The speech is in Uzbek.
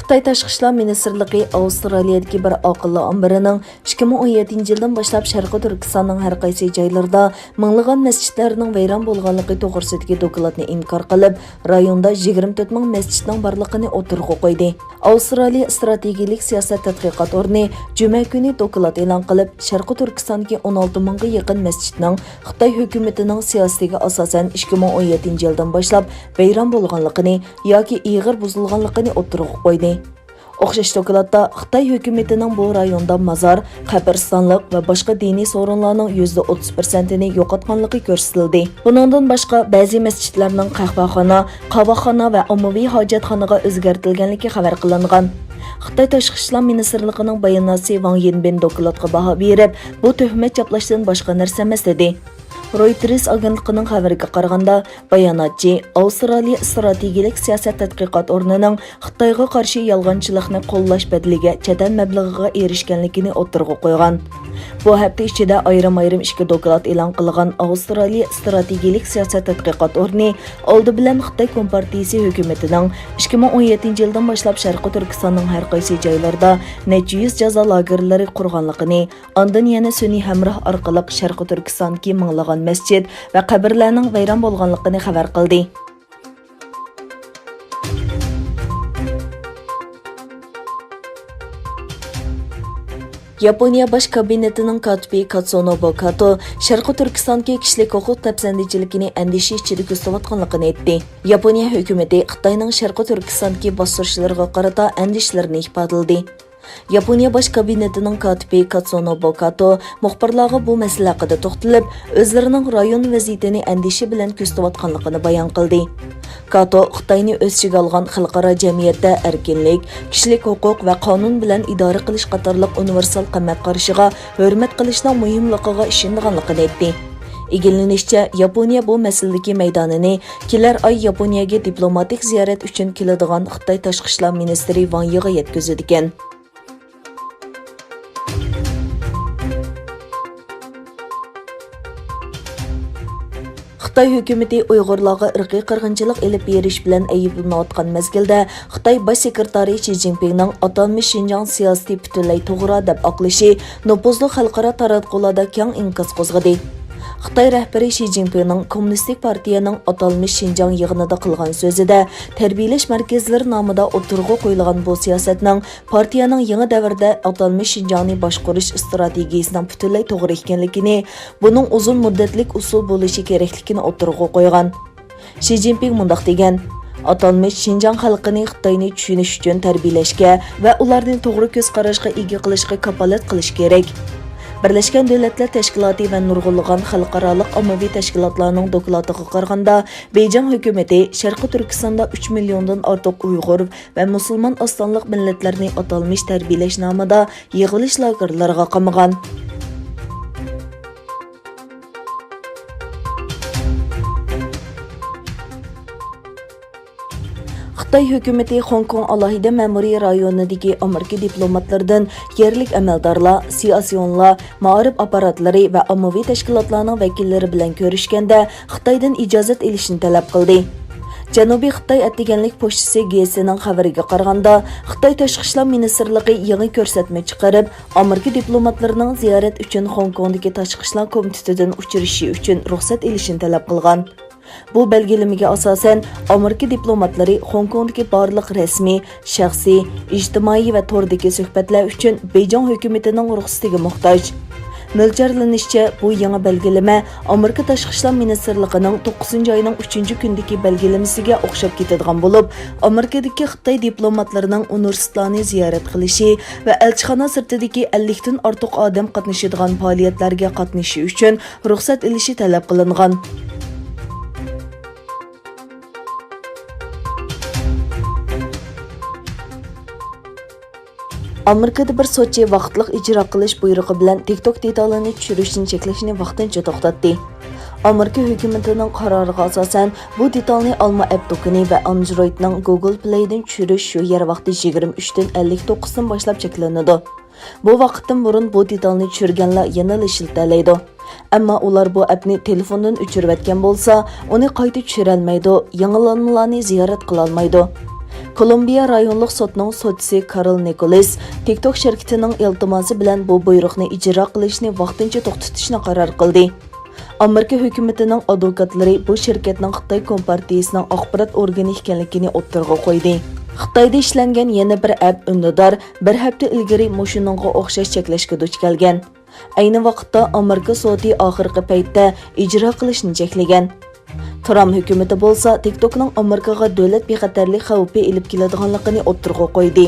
Xitoy Tashqi ishlar ministrligi Avstraliyadagi bir aqlli ombirining 2017-yildan boshlab Sharqiy Turkistonning har qaysi joylarida minglagan masjidlarning vayron bo'lganligi to'g'risidagi dokladni inkor qilib, rayonda 24 ming masjidning borligini o'tirg'a qo'ydi. Avstraliya strategik siyosat tadqiqot o'rni juma kuni doklad e'lon qilib, Sharqiy Turkistondagi 16 mingga yaqin masjidning Xitoy hukumatining siyosatiga asosan 2017-yildan boshlab vayron bo'lganligini yoki ig'ir buzilganligini o'tirg'a qo'ydi. O'xshash dokladda Xitoy hukumatining bu rayonda mazar, qabristonlik va boshqa diniy so'rinlarning %30%ni yo'qotganligi ko'rsatildi. Buningdan boshqa ba'zi masjidlarning qahvaxona, qavoxona va ommaviy hojatxonaga o'zgartirilganligi xabar qilingan. Xitoy Tashqi ishlar ministrligining bayonotchisi Wang Yinbin dokladga baho berib, bu tuhmat chaplashdan boshqa narsa emas dedi. Reuters agentligining xabariga qaraganda, bayonotchi Avstraliya strategik siyosat tadqiqot o'rnining Xitoyga qarshi yolg'onchilikni qo'llash badaliga chet el mablag'iga erishganligini o'tirg'a qo'ygan. Bu hafta ichida ayrim ishki doklad e'lon qilgan Avstraliya strategik siyosat tadqiqot o'rni oldi bilan Xitoy Kompartiyasi hukumatining 2017-yildan boshlab Sharqiy Turkistonning har qaysi joylarida necha yuz jazo lagerlari qurganligini, ondan yana sun'iy hamroh orqali Sharqiy Turkistondagi minglagan masjid va qabrlarning vayron bo'lganligini xabar qildi. Yaponiya bosh kabinetining katibi Katsunobu Kato Sharqiy Turkistondagi kishilik huquq tafsandichiligini andisha ichida ko'rsatayotganligini aytdi. Yaponiya hukumati Xitoyning Sharqiy Turkistondagi bostirishlarga qarata andishlarini ifodaladi. Yaponiya bosh kabinetining katibi Katsunobu Kato muxbirlarga bu masala haqida to'xtalib, o'zlarining rayon vaziyatini andisha bilan ko'rsatayotganligini bayon qildi. Kato Xitoyni o'z ichiga olgan xalqaro jamiyatda erkinlik, kishilik huquq va qonun bilan idora qilish qatorliq universal qimmat qarashiga hurmat qilishning muhimligiga ishonganligini aytdi. Egillanishicha, Yaponiya bu masaladagi maydonini kelar oy Yaponiyaga diplomatik ziyorat uchun keladigan Xitoy tashqi ishlar ministri Wang Yiga yetkazadi ekan. Xitoy hukumati Uyg'urlarga irqiy qirg'inchilik elib berish bilan ayblanayotgan mezgilda Xitoy bosh sekretari Xi Jinpingning atalmish Xinjiang siyosati butunlay to'g'ri deb aqlishi nopozli xalqaro taratqularda keng inqaz qo'zg'adi. Xitoy rahbari Xi Jinpingning Kommunistik partiyaning atalmish Xinjiang yig'inida qilgan so'zida tarbiyalash markazlari nomida o'tirg'a qo'yilgan bu siyosatning partiyaning yangi davrda atalmish Xinjiangni boshqarish strategiyasining butunlay to'g'ri ekanligini, buning uzun muddatlik usul bo'lishi kerakligini o'tirg'a qo'ygan. Xi Jinping mundaq degan: atalmish Xinjiang xalqini Xitoyni tushunish uchun tarbiyalashga va ularning to'g'ri ko'z qarashga ega qilishga kafolat qilish kerak. Birlashgan Davlatlar Tashkiloti va nurg'unlagan xalqaro ommaviy tashkilotlarning dokladiga qaraganda, Beijing hukumati Sharqiy Turkistonda 3 milliondan ortiq Uyg'ur va musulmon ostonliq millatlarni atalmish tarbiyalash nomida yig'ilish lagerlariga qamagan. Xitoy hukumati Hong Kong alohida ma'muriy rayonidagi Amerika diplomatlaridan yerlik amaldorlar, siyosiyonlar, ma'rif apparatlari va ommaviy tashkilotlarning vakillari bilan ko'rishganda Xitoydan ijozat olishni talab qildi. Janubiy Xitoy atdiganlik pochtasi GSNing xabariga qaraganda, Xitoy Tashqi ishlar ministrligi yangi ko'rsatma chiqarib, Amerika diplomatlarining ziyorat uchun Hong Kongdagi Tashqi ishlar komitetidan uchirishi uchun ruxsat olishni talab qilgan. Bu belgilamaga asosan Amerika diplomatlari Hong Kongdagi barliq rasmiy, shaxsiy, ijtimoiy va tordagi suhbatlar uchun Beijing hukumatining ruxsatiga muhtoj. Mo'ljallanishcha, bu yangi belgilama Amerika Tashqi ishlar ministrligining 9-oyning 3-kundagi belgilamasiga o'xshab ketadigan bo'lib, Amerikadagi Xitoy diplomatlarining universitetlarni ziyorat qilishi va elchixona sirtidagi 50 dan ortiq odam qatnashadigan faoliyatlarga qatnashishi uchun ruxsat olishi talab qilingan. Amerikada bir sotchi vaqtliq ijro qilish buyrug'i bilan TikTok detalini tushirishni cheklashni vaqtincha to'xtatdi. Amerika hukumatining qaroriga asosan bu detalni Alma App to'kini va Androidning Google Play'dan tushirish shu yer vaqti 23 dan 59 dan boshlab cheklanadi. Bu vaqtdan burun bu detalni tushirganlar yana ishiltalaydi. Ammo ular bu appni telefondan o'chirib etgan bo'lsa, uni qayta tushira olmaydi, yangilanmalarni ziyorat qila olmaydi. Kolumbiya rayonluq sotning sotchisi Karl Nikolas TikTok şirketining iltimosi bilan bu buyruqni ijro qilishni vaqtincha to'xtatishni qaror qildi. Amerika hukumatining advokatlari bu shirkatning Xitoy kompartiyasining axborot organi ekanligini o'ttirg'a qo'ydi. Xitoyda ishlangan yana bir app undador bir hafta ilgari mushuninga o'xshash cheklashga duch kelgan. Ayni vaqtda Amerika sudi oxirgi paytda ijro qilishni cheklagan. Trump hukumati bo'lsa TikTokning Amerikaga davlat bexatarlik xavfi elib keladiganligini o'ttirg'a qo'ydi.